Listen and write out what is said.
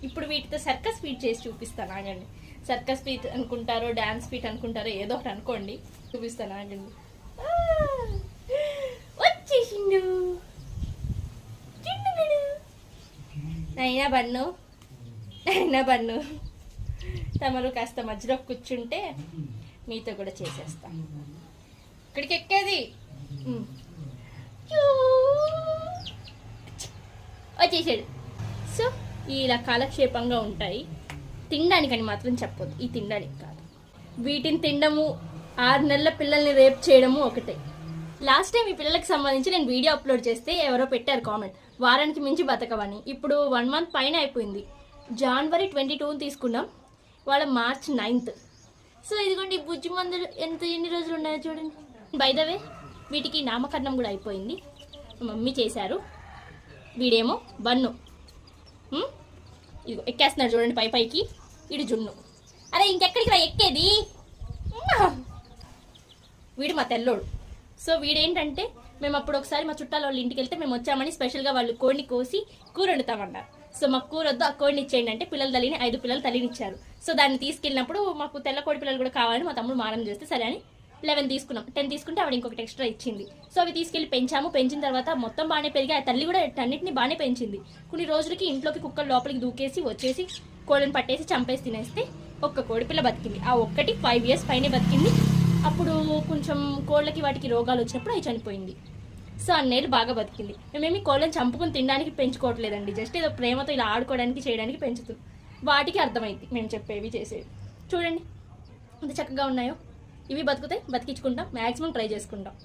ఇప్పుడు వీటితో circus feet చేసి చూపిస్తాను. ఆగండి. సర్కస్ ఫీట్ అనుకుంటారో డాన్స్ ఫీట్ అనుకుంటారో ఏదో ఒకటి అనుకోండి, చూపిస్తాను. ఆగండి. వచ్చేసిండు అయినా బన్ను తమరు కాస్త మధ్యలో కూర్చుంటే మీతో కూడా చేసేస్తా. ఇక్కడికి ఎక్కేది వచ్చేసాడు. సో ఇలా కాలక్షేపంగా ఉంటాయి. తినడానికని మాత్రం చెప్పొద్దు, ఈ తినడానికి కాదు. వీటిని తినడము 6 నెలల పిల్లల్ని రేప్ చేయడము ఒకటే. లాస్ట్ టైం ఈ పిల్లలకి సంబంధించి నేను వీడియో అప్లోడ్ చేస్తే ఎవరో పెట్టారు కామెంట్, వారానికి మించి బతకవని. ఇప్పుడు 1 మంత్ పైన అయిపోయింది. January 22 తీసుకున్నాం, వాళ్ళ March 9th. సో ఇదిగోండి బుజ్జి మందులు ఎన్ని రోజులు ఉన్నాయో చూడండి. బై ద వే వీటికి నామకరణం కూడా అయిపోయింది, మమ్మీ చేశారు. వీడేమో బన్ను, ఇదిగో ఎక్కేస్తున్నాడు చూడండి పైకి. వీడు జున్ను. అరే ఇంకెక్కడికి రా ఎక్కేది, వీడు మా తెల్లోడు. సో వీడేంటంటే మేము అప్పుడు ఒకసారి మా చుట్టాల వాళ్ళ ఇంటికి వెళ్తే మేము వచ్చామని స్పెషల్గా వాళ్ళు కోడిని కోసి కూర వండుతామన్నారు. సో మాకు కూర వద్దు, ఆ కోడిని ఇచ్చేయండి అంటే పిల్లల తల్లిని 5 పిల్లలు తల్లినిచ్చారు. సో దాన్ని తీసుకెళ్ళినప్పుడు మాకు తెల్ల కోడి పిల్లలు కూడా కావాలని మా తమ్ముడు మారం చేస్తే సరే అని 11 తీసుకున్నాం. 10 తీసుకుంటే ఆవిడ ఇంకొకటి ఎక్స్ట్రా ఇచ్చింది. సో అవి తీసుకెళ్లి పెంచాము. పెంచిన తర్వాత మొత్తం బాగానే పెరిగి ఆ తల్లి కూడా అన్నింటినీ బాగానే పెంచింది. కొన్ని రోజులకి ఇంట్లోకి కుక్కలు లోపలికి దూకేసి వచ్చేసి కోడిని పట్టేసి చంపేసి తినేస్తే ఒక్క కోడి పిల్ల బతికింది. ఆ ఒక్కటి 5 years పైనే బతికింది. అప్పుడు కొంచెం కోళ్ళకి వాటికి రోగాలు వచ్చినప్పుడు అవి చనిపోయింది. సో అన్నేళ్ళు బాగా బతికింది. మేమేమి కోళ్ళని చంపుకుని తినడానికి పెంచుకోవట్లేదండి, జస్ట్ ఏదో ప్రేమతో ఇలా ఆడుకోవడానికి చేయడానికి పెంచుతున్నాం. వాటికి అర్థమైంది మేము చెప్పేవి చేసేవి. చూడండి ఎంత చక్కగా ఉన్నాయో. ఇవి బతుకుతాయి, బతికించుకుంటాం, మ్యాక్సిమం ట్రై చేసుకుంటాం.